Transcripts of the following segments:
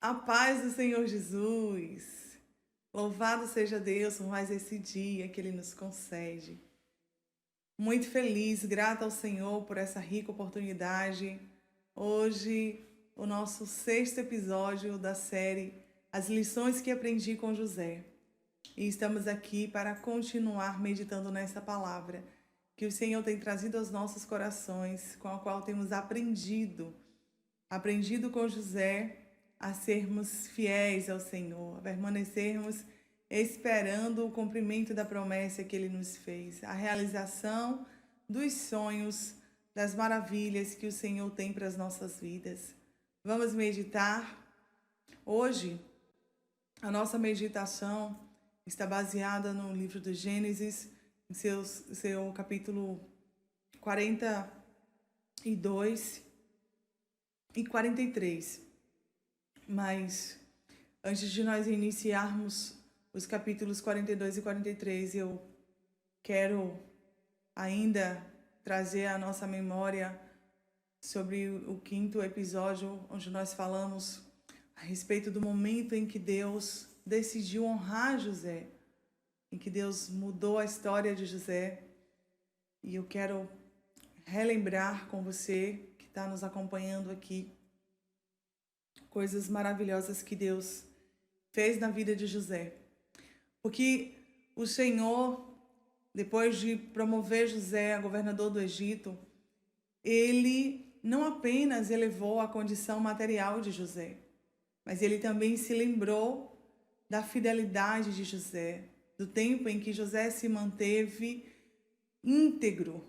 A paz do Senhor Jesus. Louvado seja Deus por mais esse dia que Ele nos concede. Muito feliz, grata ao Senhor por essa rica oportunidade. Hoje, o nosso sexto episódio da série As Lições que Aprendi com José. E estamos aqui para continuar meditando nessa palavra que o Senhor tem trazido aos nossos corações, com a qual temos aprendido com José a sermos fiéis ao Senhor, a permanecermos esperando o cumprimento da promessa que Ele nos fez, a realização dos sonhos, das maravilhas que o Senhor tem para as nossas vidas. Vamos meditar. Hoje, a nossa meditação está baseada no livro do Gênesis, em seu capítulo 42 e 43. Mas antes de nós iniciarmos os capítulos 42 e 43, eu quero ainda trazer à nossa memória sobre o quinto episódio, onde nós falamos a respeito do momento em que Deus decidiu honrar José, em que Deus mudou a história de José. E eu quero relembrar com você que está nos acompanhando aqui coisas maravilhosas que Deus fez na vida de José. Porque o Senhor, depois de promover José a governador do Egito, Ele não apenas elevou a condição material de José, mas Ele também se lembrou da fidelidade de José, do tempo em que José se manteve íntegro,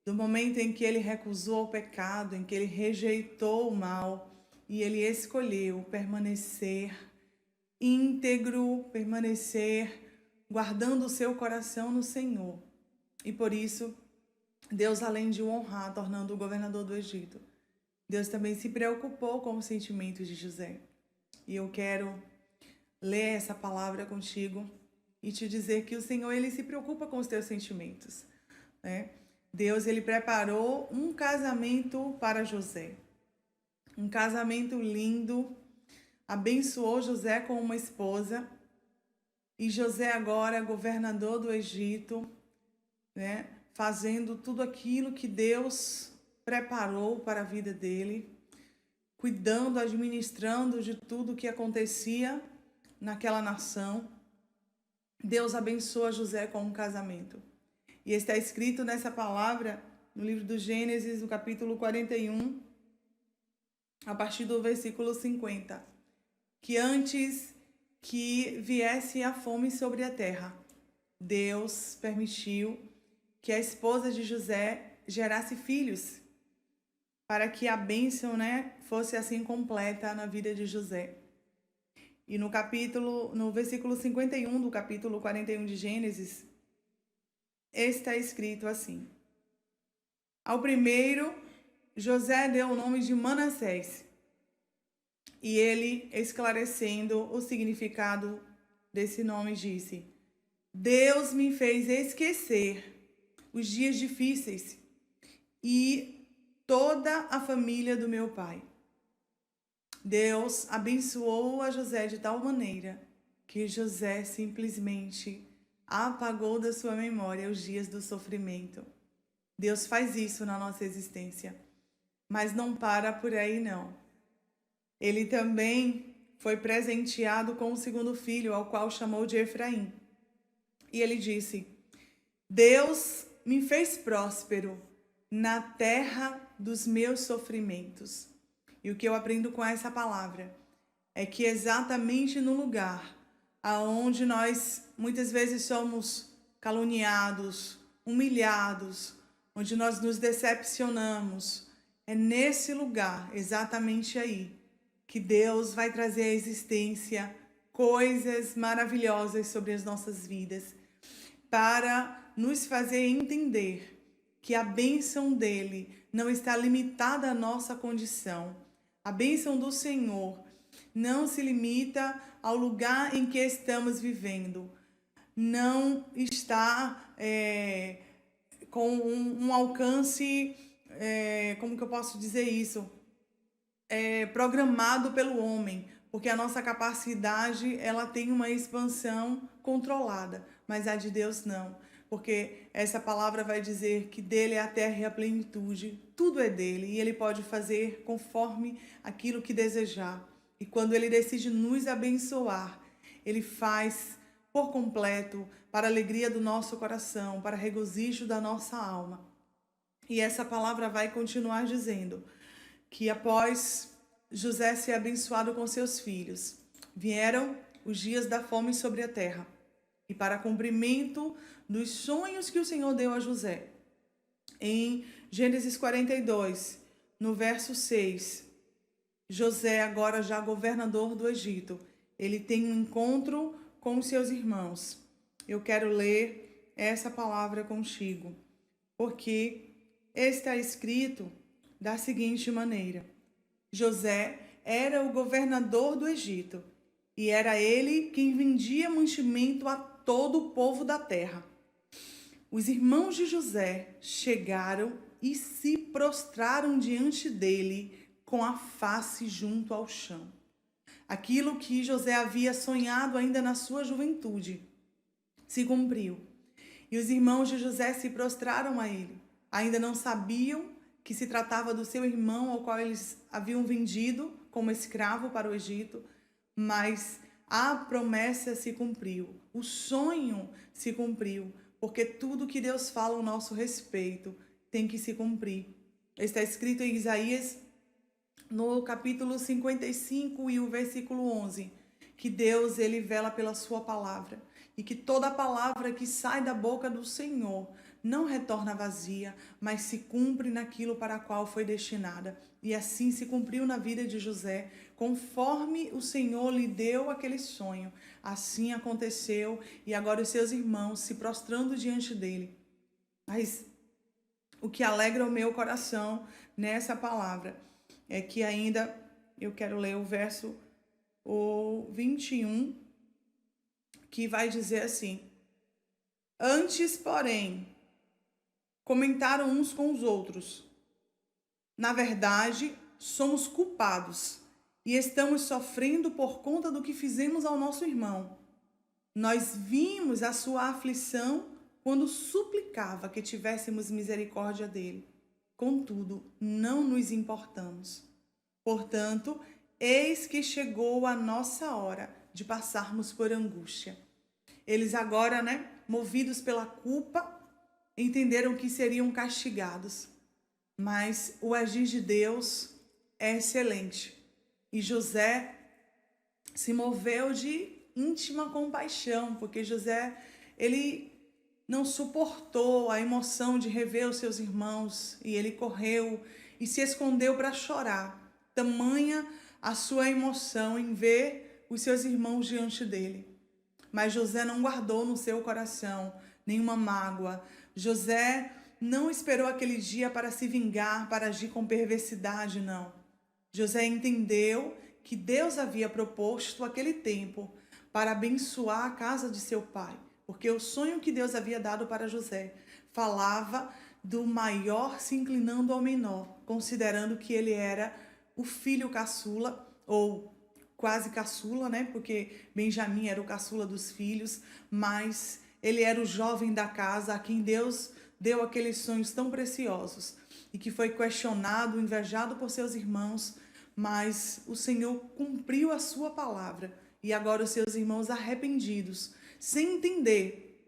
do momento em que ele recusou o pecado, em que ele rejeitou o mal, e ele escolheu permanecer íntegro, permanecer guardando o seu coração no Senhor. E por isso, Deus, além de o honrar, tornando o governador do Egito, Deus também se preocupou com os sentimentos de José. E eu quero ler essa palavra contigo e te dizer que o Senhor, Ele se preocupa com os teus sentimentos, né? Deus, Ele preparou um casamento para José. Um casamento lindo, abençoou José com uma esposa, e José agora governador do Egito, né, fazendo tudo aquilo que Deus preparou para a vida dele, cuidando, administrando de tudo que acontecia naquela nação. Deus abençoa José com um casamento. E está escrito nessa palavra no livro do Gênesis, no capítulo 41, a partir do versículo 50, que antes que viesse a fome sobre a terra, Deus permitiu que a esposa de José gerasse filhos, para que a bênção, fosse assim completa na vida de José. E no versículo 51 do capítulo 41 de Gênesis, está escrito assim: ao primeiro, José deu o nome de Manassés, e ele, esclarecendo o significado desse nome, disse: Deus me fez esquecer os dias difíceis e toda a família do meu pai. Deus abençoou a José de tal maneira que José simplesmente apagou da sua memória os dias do sofrimento. Deus faz isso na nossa existência, mas não para por aí não. Ele também foi presenteado com o segundo filho, ao qual chamou de Efraim. E ele disse: Deus me fez próspero na terra dos meus sofrimentos. E o que eu aprendo com essa palavra é que exatamente no lugar aonde nós muitas vezes somos caluniados, humilhados, onde nós nos decepcionamos, é nesse lugar, exatamente aí, que Deus vai trazer à existência coisas maravilhosas sobre as nossas vidas, para nos fazer entender que a bênção dele não está limitada à nossa condição. A bênção do Senhor não se limita ao lugar em que estamos vivendo. Não está com um alcance, como que eu posso dizer isso? Programado pelo homem, porque a nossa capacidade, ela tem uma expansão controlada, mas a de Deus não. Porque essa palavra vai dizer que dele é a terra e a plenitude, tudo é dele, e ele pode fazer conforme aquilo que desejar. E quando ele decide nos abençoar, ele faz por completo, para a alegria do nosso coração, para regozijo da nossa alma. E essa palavra vai continuar dizendo que após José ser abençoado com seus filhos, vieram os dias da fome sobre a terra. E para cumprimento dos sonhos que o Senhor deu a José, em Gênesis 42, no verso 6, José, agora já governador do Egito, ele tem um encontro com os seus irmãos. Eu quero ler essa palavra contigo, porque está escrito da seguinte maneira: José era o governador do Egito, e era ele quem vendia mantimento a todo o povo da terra. Os irmãos de José chegaram e se prostraram diante dele com a face junto ao chão. Aquilo que José havia sonhado ainda na sua juventude se cumpriu. E os irmãos de José se prostraram a ele. Ainda não sabiam que se tratava do seu irmão, ao qual eles haviam vendido como escravo para o Egito, mas a promessa se cumpriu, o sonho se cumpriu, porque tudo que Deus fala ao nosso respeito tem que se cumprir. Está escrito em Isaías, no capítulo 55 e o versículo 11, que Deus, ele vela pela sua palavra, e que toda palavra que sai da boca do Senhor não retorna vazia, mas se cumpre naquilo para a qual foi destinada. E assim se cumpriu na vida de José, conforme o Senhor lhe deu aquele sonho. Assim aconteceu, e agora os seus irmãos se prostrando diante dele. Mas o que alegra o meu coração nessa palavra é que ainda eu quero ler o verso 21, que vai dizer assim: antes, porém, comentaram uns com os outros: na verdade, somos culpados e estamos sofrendo por conta do que fizemos ao nosso irmão. Nós vimos a sua aflição quando suplicava que tivéssemos misericórdia dele. Contudo, não nos importamos. Portanto, eis que chegou a nossa hora de passarmos por angústia. Eles agora, movidos pela culpa, entenderam que seriam castigados. Mas o agir de Deus é excelente. E José se moveu de íntima compaixão, porque José, ele não suportou a emoção de rever os seus irmãos, e ele correu e se escondeu para chorar. Tamanha a sua emoção em ver os seus irmãos diante dele. Mas José não guardou no seu coração nenhuma mágoa. José não esperou aquele dia para se vingar, para agir com perversidade, não. José entendeu que Deus havia proposto aquele tempo para abençoar a casa de seu pai, porque o sonho que Deus havia dado para José falava do maior se inclinando ao menor, considerando que ele era o filho caçula, ou quase caçula, porque Benjamim era o caçula dos filhos, mas ele era o jovem da casa a quem Deus deu aqueles sonhos tão preciosos e que foi questionado, invejado por seus irmãos, mas o Senhor cumpriu a sua palavra. E agora os seus irmãos arrependidos, sem entender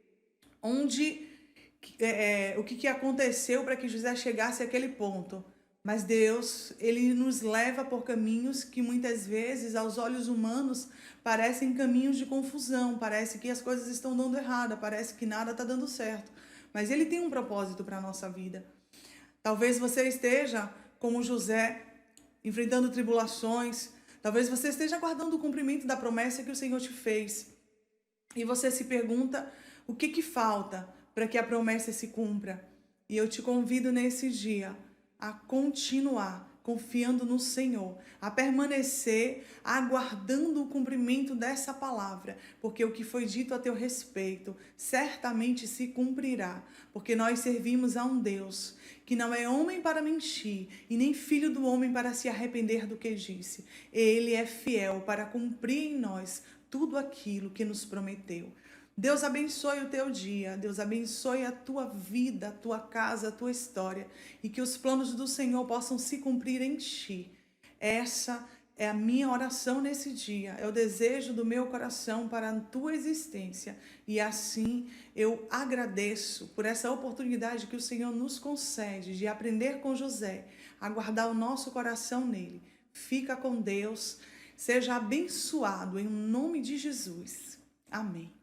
o que aconteceu para que José chegasse àquele ponto. Mas Deus, ele nos leva por caminhos que muitas vezes, aos olhos humanos, parecem caminhos de confusão, parece que as coisas estão dando errado, parece que nada está dando certo. Mas ele tem um propósito para a nossa vida. Talvez você esteja, como José, enfrentando tribulações. Talvez você esteja aguardando o cumprimento da promessa que o Senhor te fez. E você se pergunta o que falta para que a promessa se cumpra. E eu te convido nesse dia a continuar confiando no Senhor, a permanecer aguardando o cumprimento dessa palavra, porque o que foi dito a teu respeito certamente se cumprirá, porque nós servimos a um Deus que não é homem para mentir e nem filho do homem para se arrepender do que disse. Ele é fiel para cumprir em nós tudo aquilo que nos prometeu. Deus abençoe o teu dia, Deus abençoe a tua vida, a tua casa, a tua história, e que os planos do Senhor possam se cumprir em ti. Essa é a minha oração nesse dia, é o desejo do meu coração para a tua existência, e assim eu agradeço por essa oportunidade que o Senhor nos concede de aprender com José, a guardar o nosso coração nele. Fica com Deus, seja abençoado em nome de Jesus. Amém.